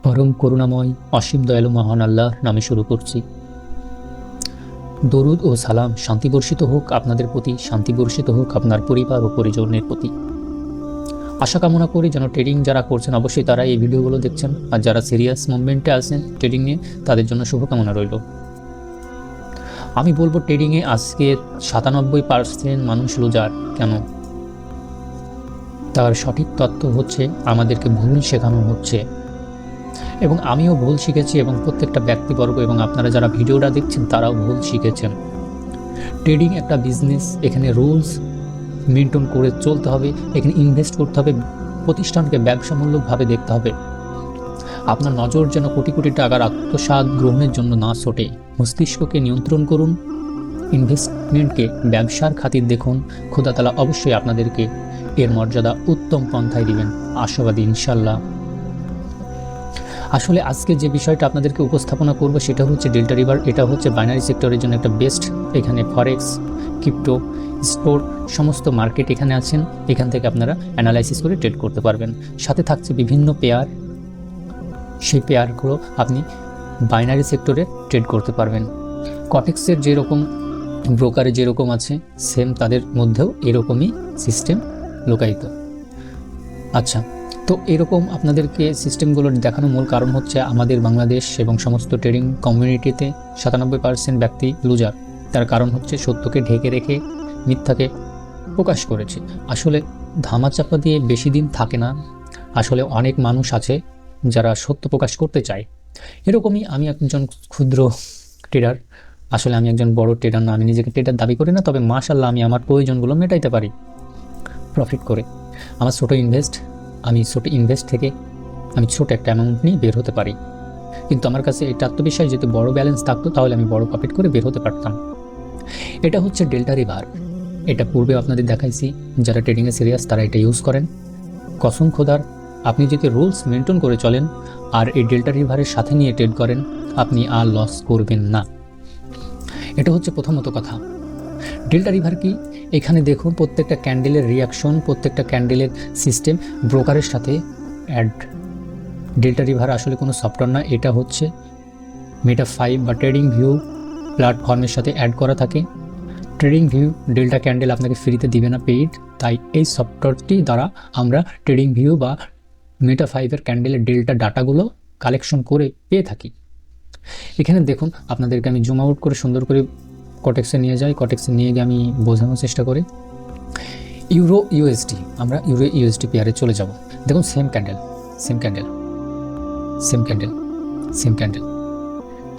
পরম করুণাময় অসীম দয়ালু মহান আল্লাহর নামে শুরু করছি। দরুদ ও সালাম শান্তি বর্ষিত হোক আপনাদের প্রতি, শান্তি বর্ষিত হোক আপনার পরিবার ও পরিজনের প্রতি। আশা কামনা করি যেন ট্রেডিং যারা করছেন অবশ্যই তারা এই ভিডিওগুলো দেখছেন, আর যারা সিরিয়াস মুভমেন্টে আছেন ট্রেডিং নিয়ে তাদের জন্য শুভকামনা রইল। আমি বলবো ট্রেডিংয়ে আজকে 97% মানুষ লুজার। কেন? তার সঠিক তত্ত্ব হচ্ছে আমাদেরকে ভুল শেখানো হচ্ছে, এবং আমিও ভুল শিখেছি, এবং প্রত্যেকটা ব্যক্তিবর্গ এবং আপনারা যারা ভিডিওটা দেখছেন তারাও ভুল শিখেছেন। ট্রেডিং একটা বিজনেস, এখানে রুলস মেনটেন করে চলতে হবে, এখানে ইনভেস্ট করতে হবে, প্রতিষ্ঠানকে ব্যবসামূলকভাবে দেখতে হবে। আপনার নজর যেন কোটি কোটি টাকার আত্মসাৎ গ্রহণের জন্য না ছোটে। মস্তিষ্ককে নিয়ন্ত্রণ করুন, ইনভেস্টমেন্টকে ব্যবসার খাতির দেখুন। খোদা তাআলা অবশ্যই আপনাদেরকে এর মর্যাদা উত্তম পন্থায় দিবেন, আশাবাদী ইনশাল্লাহ। আসলে আজকে যে বিষয়টা আপনাদেরকে উপস্থাপনা করব সেটা হচ্ছে ডেল্টা রিভার। এটা হচ্ছে বাইনারি সেক্টরের জন্য একটা বেস্ট। এখানে ফরেক্স, ক্রিপ্টো, স্টোর সমস্ত মার্কেট এখানে আছেন। এখান থেকে আপনারা অ্যানালাইসিস করে ট্রেড করতে পারবেন। সাথে থাকছে বিভিন্ন পেয়ার, সেই পেয়ারগুলো আপনি বাইনারি সেক্টরে ট্রেড করতে পারবেন। কটেক্সের যেরকম ব্রোকারে যেরকম আছে সেম তাদের মধ্যেও এরকমই সিস্টেম লোকায়িত। আচ্ছা, তো এরকম আপনাদেরকে সিস্টেমগুলো দেখানোর মূল কারণ হচ্ছে আমাদের বাংলাদেশ এবং সমস্ত ট্রেডিং কমিউনিটিতে 97% ব্যক্তি লুজার। তার কারণ হচ্ছে সত্যকে ঢেকে রেখে মিথ্যাকে প্রকাশ করেছে। আসলে ধামাচাপা দিয়ে বেশি দিন থাকে না। আসলে অনেক মানুষ আছে যারা সত্য প্রকাশ করতে চায়। এরকমই আমি একজন ক্ষুদ্র ট্রেডার। আসলে আমি একজন বড় ট্রেডার না, আমি নিজেকে ট্রেডার দাবি করি না, তবে মাশাআল্লাহ আমি আমার প্রয়োজনগুলো মেটাইতে পারি প্রফিট করে। আমার আমি ছোট ইনভেস্ট থেকে আমি ছোট একটা অ্যামাউন্ট নিয়ে বের হতে পারি। কিন্তু আমার কাছে এটা আত্মবিশ্বাস, যদি বড় ব্যালেন্স থাকতো তাহলে আমি বড় প্রফিট করে বের হতে পারতাম। এটা হচ্ছে ডেল্টা রিভার। এটা পূর্বে আপনাদের দেখাইছি, যারা ট্রেডিংয়ে সিরিয়াস তারা এটা ইউজ করেন। কসম খোদার, আপনি যদি রুলস মেনটেন করে চলেন আর এই ডেল্টা রিভারের সাথে নিয়ে ট্রেড করেন, আপনি আর লস করবেন না। এটা হচ্ছে প্রথমত কথা। ডেল্টা রিভার কি? এখানে দেখুন প্রত্যেকটা ক্যান্ডেলের রিয়াকশন, প্রত্যেকটা ক্যান্ডেলের সিস্টেম ব্রোকারের সাথে অ্যাড। ডেল্টা রিভার আসলে কোনো সফটওয়্যার না, এটা হচ্ছে মেটা 5 বা ট্রেডিং ভিউ প্ল্যাটফর্মের সাথে অ্যাড করা থাকে। ট্রেডিং ভিউ ডেল্টা ক্যান্ডেল আপনাকে ফ্রিতে দিবে না, পেইড। তাই এই সফটওয়্যারটি দ্বারা আমরা ট্রেডিং ভিউ বা মেটা 5-এর ক্যান্ডেলের ডেল্টা ডাটাগুলো কালেকশন করে পেয়ে থাকি। এখানে দেখুন, আপনাদেরকে আমি জুম আউট করে সুন্দর করে কটেক্সে নিয়ে যাই। কটেক্সে নিয়ে গিয়ে আমি বোঝানোর চেষ্টা করি। ইউরো ইউএসডি, আমরা ইউরো ইউএসডি পেয়ারে চলে যাব। দেখুন same candle, same candle, same candle, same candle.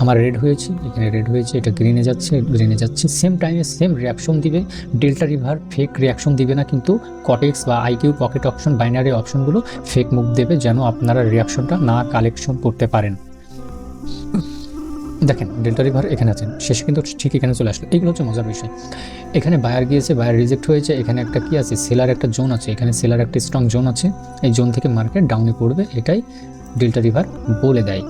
আমার রেড হয়েছে, এখানে রেড হয়েছে, এটা গ্রিনে যাচ্ছে, গ্রিনে যাচ্ছে। সেম টাইমে সেম রিয়াকশন দিবে। ডেল্টা রিভার ফেক রিয়াকশন দিবে না, কিন্তু কটেক্স বা আইকিউ পকেট অপশন বাইনারি অপশনগুলো ফেক মুভ দেবে, যেন আপনারা রিয়াকশনটা না কালেকশন করতে পারেন। দেখেন ডেল্টা রিভার এখানে আছেন, শেষে কিন্তু ঠিক এখানে চলে আসলো। এইগুলো হচ্ছে মজার বিষয়। এখানে বায়ার গিয়েছে, বায়ার রিজেক্ট হয়েছে। এখানে একটা কি আছে, সেলার একটা জোন আছে, এখানে সেলার একটা স্ট্রং জোন আছে। এই জোন থেকে মার্কেট ডাউনে পড়বে, এটাই ডেল্টা রিভার বলে দেয়।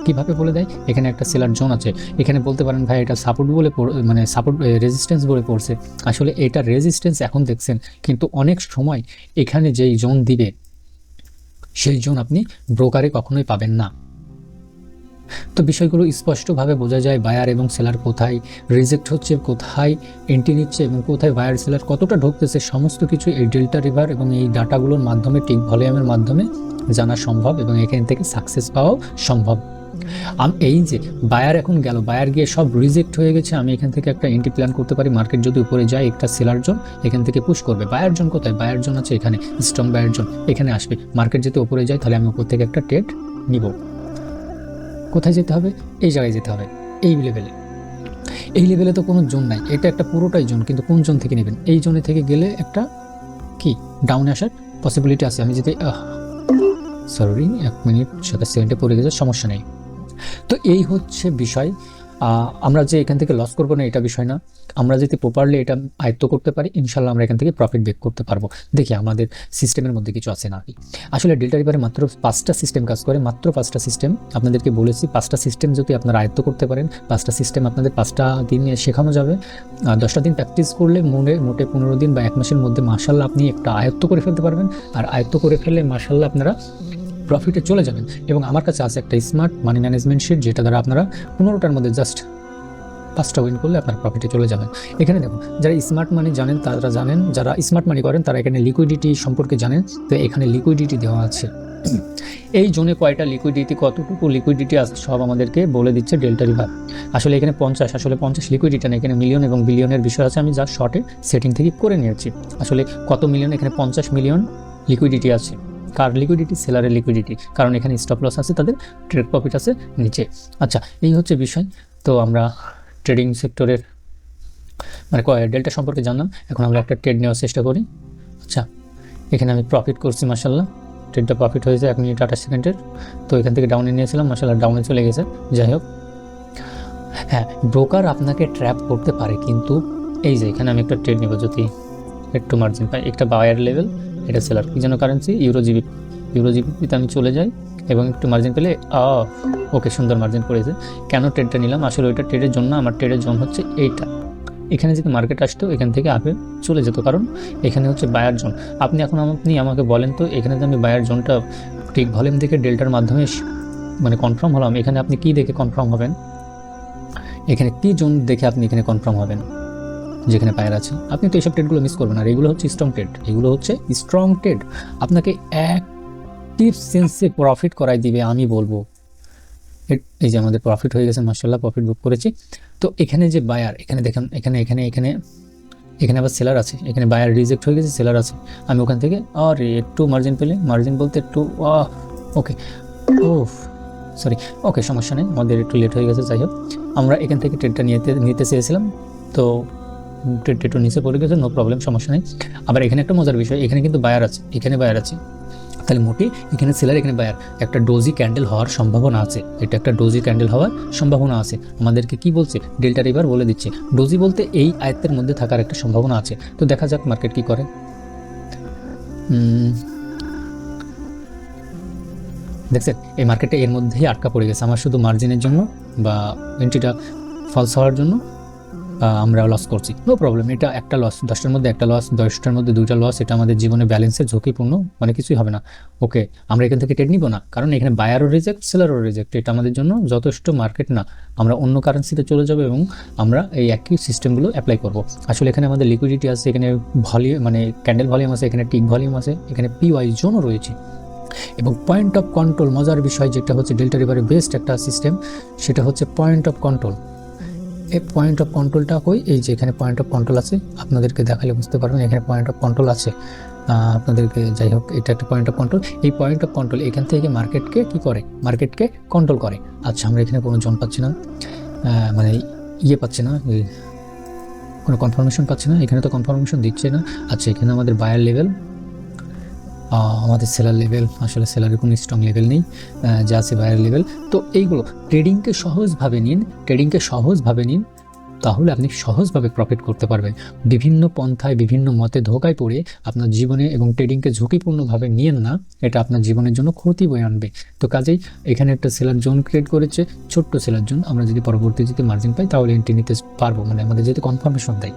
কীভাবে বলে দেয়? এখানে একটা সেলার জোন আছে, এখানে বলতে পারেন ভাই এটা সাপোর্ট বলে মানে সাপোর্ট রেজিস্ট্যান্স বলে পড়ছে। আসলে এটা রেজিস্ট্যান্স এখন দেখছেন, কিন্তু অনেক সময় এখানে যেই জোন দিবে সেই জোন আপনি ব্রোকারে কখনোই পাবেন না। তো বিষয়গুলো স্পষ্টভাবে বোঝা যায়, বায়ার এবং সেলার কোথায় রিজেক্ট হচ্ছে, কোথায় এন্ট্রি নিচ্ছে এবং কোথায় বায়ার সেলার কতটা ঢুকতেছে, সমস্ত কিছু এই ডেল্টা রিভার এবং এই ডাটাগুলোর মাধ্যমে, টিক ভলিউমের মাধ্যমে জানা সম্ভব, এবং এখান থেকে সাকসেস পাওয়াও সম্ভব। এই যে বায়ার এখন গেল, বায়ার গিয়ে সব রিজেক্ট হয়ে গেছে, আমি এখান থেকে একটা এন্ট্রি প্ল্যান করতে পারি। মার্কেট যদি উপরে যায়, একটা সেলার জোন এখান থেকে পুশ করবে। বায়ার জোন কোথায়? বায়ার জোন আছে এখানে, স্ট্রং বায়ার জোন এখানে আসবে। মার্কেট যদি উপরে যায় তাহলে আমি উপর থেকে একটা ট্রেড নিব। কোথায় যেতে হবে? এই জায়গায় যেতে হবে, এই লেভেলে। এই লেভেলে তো কোনো জোন নাই, এটা একটা পুরোটাই জোন, কিন্তু কোন জোন থেকে নেবেন? এই জোনে থেকে গেলে একটা কি ডাউনে আসার পসিবিলিটি আছে। আমি যদি সরি 1 মিনিট 27 সেকেন্ডে পড়ে গেছে, সমস্যা নেই। তো এই হচ্ছে বিষয়। আমরা যে এখান থেকে লস করবো না এটা বিষয় না, আমরা যদি প্রপারলি এটা আয়ত্ত করতে পারি ইনশাল্লাহ আমরা এখান থেকে প্রফিট বেক করতে পারবো। দেখি আমাদের সিস্টেমের মধ্যে কিছু আছে নাকি। আসলে ডেল্টা রিভারে মাত্র 5টা সিস্টেম কাজ করে, মাত্র 5টা সিস্টেম আপনাদেরকে বলেছি। 5টা সিস্টেম যদি আপনারা আয়ত্ত করতে পারেন, 5টা সিস্টেম আপনাদের 5টা দিনে শেখানো যাবে। 10টা দিন প্র্যাকটিস করলে মোটে 15 দিন বা 1 মাসের মধ্যে মাশাল্লাহ আপনি একটা আয়ত্ত করে ফেলতে পারবেন। আর আয়ত্ত করে ফেললে মাশাল্লাহ আপনারা প্রফিটে চলে যাবেন। এবং আমার কাছে আছে একটা স্মার্ট মানি ম্যানেজমেন্ট শিট, যেটা দ্বারা আপনারা 15টার মধ্যে জাস্ট 5টা উইন করলে আপনার প্রফিটে চলে যাবেন। এখানে দেখুন, যারা স্মার্ট মানি জানেন তারা জানেন, যারা স্মার্ট মানি করেন তারা এখানে লিকুইডিটি সম্পর্কে জানেন। তো এখানে লিকুইডিটি দেওয়া আছে, এই জোনে কয়টা লিকুইডিটি, কতটুকু লিকুইডিটি আছে সব আমাদেরকে বলে দিচ্ছে ডেল্টা রিভার। আসলে এখানে 50, আসলে 50 লিকুইডিটি না, এখানে মিলিয়ন এবং বিলিয়নের বিষয় আছে। আমি যা শর্টে সেটিং থেকে করে নিয়েছি। আসলে কত মিলিয়ন, এখানে 50 মিলিয়ন লিকুইডিটি আছে। কার লিকুইডিটি? সেলারের লিকুইডিটি, কারণ এখানে স্টপ লস আছে, তাদের ট্রেড প্রফিট আছে নিচে। আচ্ছা, এই হচ্ছে বিষয়। তো আমরা ট্রেডিং সেক্টরের মানে ডেল্টা সম্পর্কে জানলাম। এখন আমরা একটা ট্রেড নেওয়ার চেষ্টা করি। আচ্ছা, এখানে আমি প্রফিট করছি, মাশাআল্লাহ ট্রেডটা প্রফিট হয়েছে 1 মিনিট 28 সেকেন্ডের। তো এখান থেকে ডাউনে নিয়েছিলাম, মাশাআল্লাহ ডাউনে চলে গেছে। যাই হোক, হ্যাঁ, ব্রোকার আপনাকে ট্র্যাপ করতে পারে, কিন্তু এই যে এখানে আমি একটা ট্রেড নেব, যদি একটু মার্জিন পাই, একটা বায়ার লেভেল, এটা সেলার, কি যেন কারেন্সি, ইউরো জিবিপিতে আমি চলে যাই এবং একটু মার্জিন পেলে ওকে, সুন্দর মার্জিন পড়েছে। কেন ট্রেডটা নিলাম? আসলে ওইটা ট্রেডের জন্য, আমার ট্রেডের জোন হচ্ছে এইটা। এখানে যদি মার্কেট আসতো এখান থেকে আপে চলে যেত, কারণ এখানে হচ্ছে বায়ার জোন। আপনি আমাকে বলেন তো, এখানে যে আমি বায়ার জোনটা ঠিক ভলিউম দেখে ডেল্টার মাধ্যমে মানে কনফার্ম হলাম, এখানে আপনি কি দেখে কনফার্ম হবেন? এখানে কি জোন দেখে আপনি এখানে কনফার্ম হবেন যেখানে বায়ার আছে? আপনি তো এইসব ট্রেডগুলো মিস করবেন। আর এগুলো হচ্ছে স্ট্রং ট্রেড, এগুলো হচ্ছে স্ট্রং ট্রেড, আপনাকে অ্যাক্টিভ সেন্সে প্রফিট করাই দিবে, আমি বলবো। এই যে আমাদের প্রফিট হয়ে গেছে, মাশাআল্লাহ প্রফিট বুক করেছি। তো এখানে যে বায়ার, এখানে দেখেন, এখানে আবার সেলার আছে, এখানে বায়ার রিজেক্ট হয়ে গেছে, সেলার আছে। আমি ওখান থেকে একটু মার্জিন পেলে, মার্জিন বলতে একটু ওকে, সরি, ওকে, সমস্যা নেই, আমাদের একটু লেট হয়ে গেছে। যাই হোক, আমরা এখান থেকে ট্রেডটা নিতে চেয়েছিলাম, তো ট্রেডটা একটু নিচে পড়ে গেছে, নো প্রবলেম, সমস্যা নেই। আবার এখানে একটা মজার বিষয়, এখানে কিন্তু বায়ার আছে, এখানে বায়ার আছে, তাহলে মোটি এখানে সেলার, এখানে বায়ার, একটা ডোজি ক্যান্ডেল হওয়ার সম্ভাবনা আছে। এটা একটা ডোজি ক্যান্ডেল হওয়ার সম্ভাবনা আছে। আমাদেরকে কি বলছে? ডেল্টা রিভার বলে দিচ্ছে ডোজি বলতে এই আয়ত্তের মধ্যে থাকার একটা সম্ভাবনা আছে। তো দেখা যাক মার্কেট কি করে। দেখছেন, এই মার্কেটে এর মধ্যেই আটকা পড়ে গেছে। আমার শুধু মার্জিনের জন্য বা এন্ট্রিটা ফলস হওয়ার জন্য আমরা লস করছি, নো প্রবলেম। এটা একটা লস, 10টার মধ্যে একটা লস, 10টার মধ্যে 2টা লস, এটা আমাদের জীবনে ব্যালেন্সের ঝুঁকিপূর্ণ, মানে কিছুই হবে না। ওকে, আমরা এখান থেকে ট্রেড নিব না, কারণ এখানে বায়ারও রিজেক্ট, সেলারও রিজেক্ট, এটা আমাদের জন্য যথেষ্ট মার্কেট না। আমরা অন্য কারেন্সিতে চলে যাব এবং আমরা এই একই সিস্টেমগুলো অ্যাপ্লাই করব। আসলে এখানে আমাদের লিকুইডিটি আছে, এখানে ভলিউম মানে ক্যান্ডেল ভলিউম আছে, এখানে টিক ভলিউম আছে, এখানে পিওয়াই জোনও রয়েছে, এবং পয়েন্ট অফ কন্ট্রোল। মজার বিষয় যেটা হচ্ছে ডেল্টা রিভারের বেস্ট একটা সিস্টেম, সেটা হচ্ছে পয়েন্ট অফ কন্ট্রোল। এই পয়েন্ট অফ কন্ট্রোলটা কই? এই যে এখানে পয়েন্ট অফ কন্ট্রোল আছে, আপনাদেরকে দেখালে বুঝতে পারবেন, এখানে পয়েন্ট অফ কন্ট্রোল আছে আপনাদেরকে। যাই হোক, এটা একটা পয়েন্ট অফ কন্ট্রোল। এই পয়েন্ট অফ কন্ট্রোল এখান থেকে মার্কেটকে কি করে? মার্কেটকে কন্ট্রোল করে। আচ্ছা, আমরা এখানে কোনো জোন পাচ্ছি না, মানে পাচ্ছি না, কোনো কনফার্মেশন পাচ্ছি না, এখানে তো কনফার্মেশন দিচ্ছে না। আচ্ছা, এখানে আমাদের বায়ার লেভেল, আমাদের সেলার লেভেল, আসলে সেলারের কোনো স্ট্রং লেভেল নেই, যা আছে বায়ার লেভেল। তো এইগুলো ট্রেডিংকে সহজভাবে নিন, তাহলে আপনি সহজভাবে প্রফিট করতে পারবেন। বিভিন্ন পন্থায়, বিভিন্ন মতে ধোকায় পড়ে আপনার জীবনে এবং ট্রেডিংকে ঝুঁকিপূর্ণভাবে নিয়েন না, এটা আপনার জীবনের জন্য ক্ষতি বয়ে আনবে। তো কাজেই এখানে একটা সেলার জোন ক্রিয়েট করেছে, ছোট্ট সেলার জোন। আমরা যদি পরবর্তীতে মার্জিন পাই তাহলে এন্ট্রি নিতে পারবো, মানে আমাদের যদি কনফার্মেশন দেয়।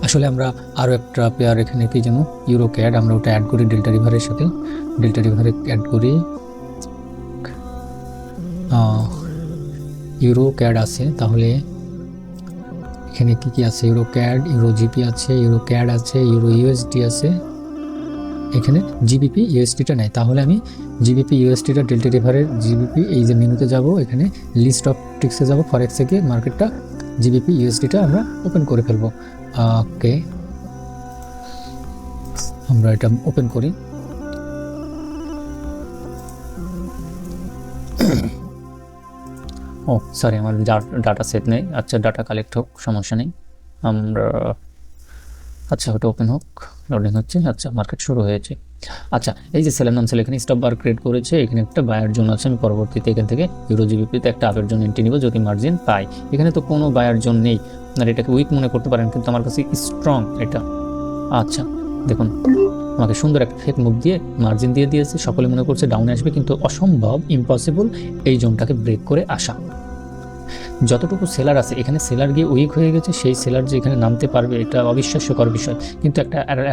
আসলে আমরা আরও একটা পেয়ার, এখানে কি যেন ইউরো ক্যাড, আমরা ওটা অ্যাড করি ডেল্টা রিভারের সাথে, ডেল্টা রিভারে অ্যাড করি। ইউরো ক্যাড আছে, তাহলে এখানে কি আছে? ইউরো ক্যাড, ইউরো জিপি আছে, ইউরো ক্যাড আছে, ইউরো ইউএসডি আছে, এখানে জিবিপি ইউএসডিটা নেই। তাহলে আমি জিবিপি ইউএসডিটা ডেল্টা রিভারের জিবিপি, এই যে মেনুতে যাব, এখানে লিস্ট অফ ট্রিক্সে যাব, ফরেক্সে গিয়ে মার্কেটটা জিবিপি ইউএসডিটা আমরা ওপেন করে ফেলবো। ওকে, আমরা এটা ওপেন করি। ও সরি, আমার ডাটা সেট নেই। আচ্ছা, ডাটা কালেক্ট হোক, সমস্যা নেই। আমরা আচ্ছা, ওটা ওপেন হোক, লোডিং হচ্ছে। আচ্ছা, মার্কেট শুরু হয়েছে। আচ্ছা, এই যে সেলের নাম সেল, এখানে স্টপ বার ক্রিয়েট করেছে, এখানে একটা বায়ার জোন আছে। আমি পরবর্তীতে এখান থেকে ইউরো জিবিপিতে একটা আপের জন্য এন্ট্রি নিব যদি মার্জিন পাই। এখানে তো কোনো বায়ার জোন নেই, আপনারা এটাকে উইক মনে করতে পারেন, কিন্তু আমার কাছে স্ট্রং এটা। আচ্ছা, দেখুন, আমাকে সুন্দর একটা ফেক মুভ দিয়ে মার্জিন দিয়ে দিয়েছে। সকলে মনে করছে ডাউনে আসবে, কিন্তু অসম্ভব, ইম্পসিবল এই জোনটাকে ব্রেক করে আসা। যতটুকু সেলার আছে এখানে সেলার গিয়ে উইক হয়ে গেছে, সেই সেলার যে এখানে নামতে পারবে এটা অবিশ্বাস্যকর বিষয়। কিন্তু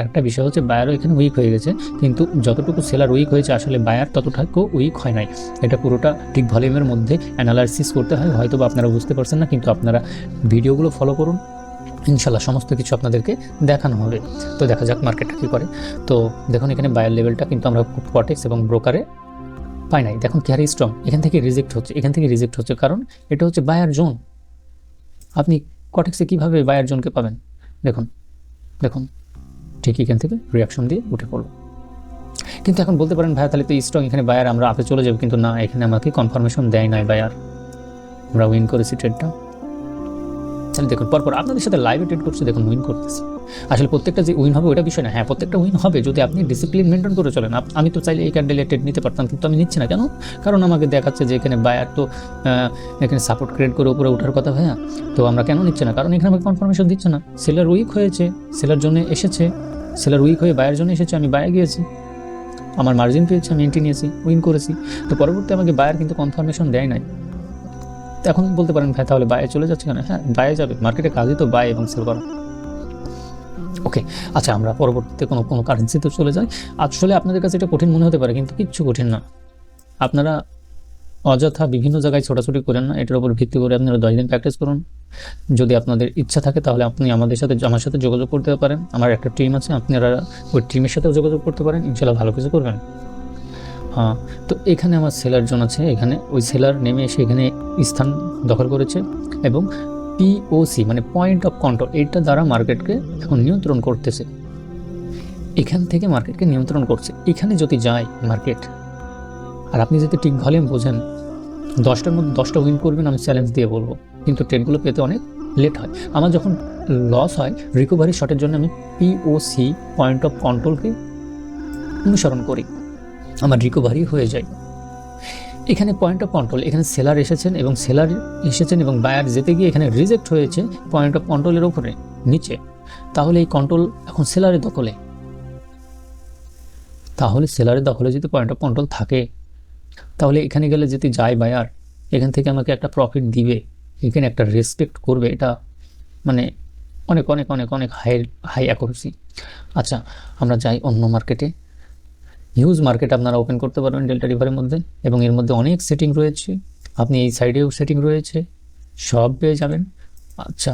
একটা বিষয় হচ্ছে বায়ারও এখানে উইক হয়ে গেছে, কিন্তু যতটুকু সেলার উইক হয়েছে আসলে বায়ার ততটুকু উইক হয় নাই। এটা পুরোটা ঠিক ভলিউমের মধ্যে অ্যানালাইসিস করতে হয়, হয়তো বা আপনারা বুঝতে পারছেন না, কিন্তু আপনারা ভিডিওগুলো ফলো করুন, ইনশাল্লাহ সমস্ত কিছু আপনাদেরকে দেখানো হবে। তো দেখা যাক মার্কেটটা কী করে। তো দেখুন এখানে বায়ার লেভেলটা কিন্তু আমরা কটেক্স এবং ব্রোকারে পাই নাই। দেখুন ক্যারি স্ট্রং এখান থেকে রিজেক্ট হচ্ছে, এখান থেকে রিজেক্ট হচ্ছে, কারণ এটা হচ্ছে বায়ার জোন। আপনি কটেক্সে কীভাবে বায়ার জোনকে পাবেন? দেখুন দেখুন ঠিক এখান থেকে রিয়াকশন দিয়ে উঠে পড়লো। কিন্তু এখন বলতে পারেন ভাইয়া তাহলে তো স্ট্রং, এখানে বায়ার আমরা আপে চলে যাবো, কিন্তু না, এখানে আমাকে কনফার্মেশন দেয় নাই বায়ার, আমরা উইন করেছি ট্রেডটা। তাহলে দেখুন পরপর আপনাদের সাথে লাইভে ট্রেড করছি, দেখুন উইন করতেছি। আসলে প্রত্যেকটা যে উইন হবে ওটা বিষয় না, হ্যাঁ প্রত্যেকটা উইন হবে যদি আপনি ডিসিপ্লিন মেনটেন করে চলেন। আমি তো চাইলে এই ক্যান্ডেলে ট্রেড নিতে পারতাম, কিন্তু আমি নিচ্ছি না। কেন? কারণ আমাকে দেখাচ্ছে যে এখানে বায়ার তো এখানে সাপোর্ট ক্রিয়েট করে উপরে ওঠার কথা ভাইয়া, তো আমরা কেন নিচ্ছি না? কারণ এখানে আমাকে কনফার্মেশন দিচ্ছে না। সেলার উইক হয়েছে, সেলার জন্য এসেছে, সেলার উইক হয়ে বায়ার জন্য এসেছে, আমি বায়ে গিয়েছি, আমার মার্জিন পেয়েছি, আমি এন্ট্রি নিয়েছি, উইন করেছি। তো পরবর্তী আমাকে বায়ার কিন্তু কনফার্মেশন দেয় নাই। এখন বলতে পারেন ভাই তাহলে বায়ে চলে যাচ্ছে কেন? হ্যাঁ বায়ে যাবে, মার্কেটে কাজই তো বাই এবং সেল করা। ওকে, আচ্ছা আমরা পরবর্তীতে কোনো কারেন্সিতে চলে যাই। আসলে আপনাদের কাছে এটা কঠিন মনে হতে পারে, কিন্তু কিচ্ছু কঠিন না। আপনারা অযথা বিভিন্ন জায়গায় ছোটাছুটি করেন না, এটার উপর ভিত্তি করে আপনারা 10 দিন প্র্যাকটিস করুন। যদি আপনাদের ইচ্ছা থাকে তাহলে আপনি আমার সাথে যোগাযোগ করতে পারেন। আমার একটা টিম আছে, আপনারা ওই টিমের সাথেও যোগাযোগ করতে পারেন, ইনশাল্লাহ ভালো কিছু করবেন। হ্যাঁ, তো এখানে আমার সেলার জোন আছে, এখানে ওই সেলার নেমে এসে এখানে স্থান দখল করেছে এবং পিওসি মানে পয়েন্ট অফ কন্ট্রোল, এইটা দ্বারা মার্কেটকে এখন নিয়ন্ত্রণ করতেছে। এখান থেকে মার্কেটকে নিয়ন্ত্রণ করছে। এখানে যদি যায় মার্কেট আর আপনি যদি ঠিক ভলিউম বোঝেন, 10টার মধ্যে 10টা উইন করবেন, আমি চ্যালেঞ্জ দিয়ে বলবো, কিন্তু ট্রেডগুলো পেতে অনেক লেট হয়। আমার যখন লস হয় রিকভারি শটের জন্য আমি পিওসি পয়েন্ট অফ কন্ট্রোলকে অনুসরণ করি, আমার রিকভারি হয়ে যায়। এখানে পয়েন্ট অফ কন্ট্রোল, এখানে সেলার এসেছেন এবং বায়ার যেতে গিয়ে এখানে রিজেক্ট হয়েছে পয়েন্ট অফ কন্ট্রোলের উপরে নিচে। তাহলে এই কন্ট্রোল এখন সেলারের দখলে, যদি পয়েন্ট অফ কন্ট্রোল থাকে, তাহলে এখানে গেলে যদি যায় বায়ার, এখান থেকে আমাকে একটা প্রফিট দিবে, এখানে একটা রেসপেক্ট করবে, এটা মানে অনেক অনেক অনেক অনেক হাই অ্যাকুরেসি। আচ্ছা আমরা যাই অন্য মার্কেটে। হিউজ মার্কেট আপনারা ওপেন করতে পারবেন ডেল্টা রিভারের মধ্যে, এবং এর মধ্যে অনেক সেটিং রয়েছে, আপনি এই সাইডেও সেটিং রয়েছে, সব পেয়ে যাবেন। আচ্ছা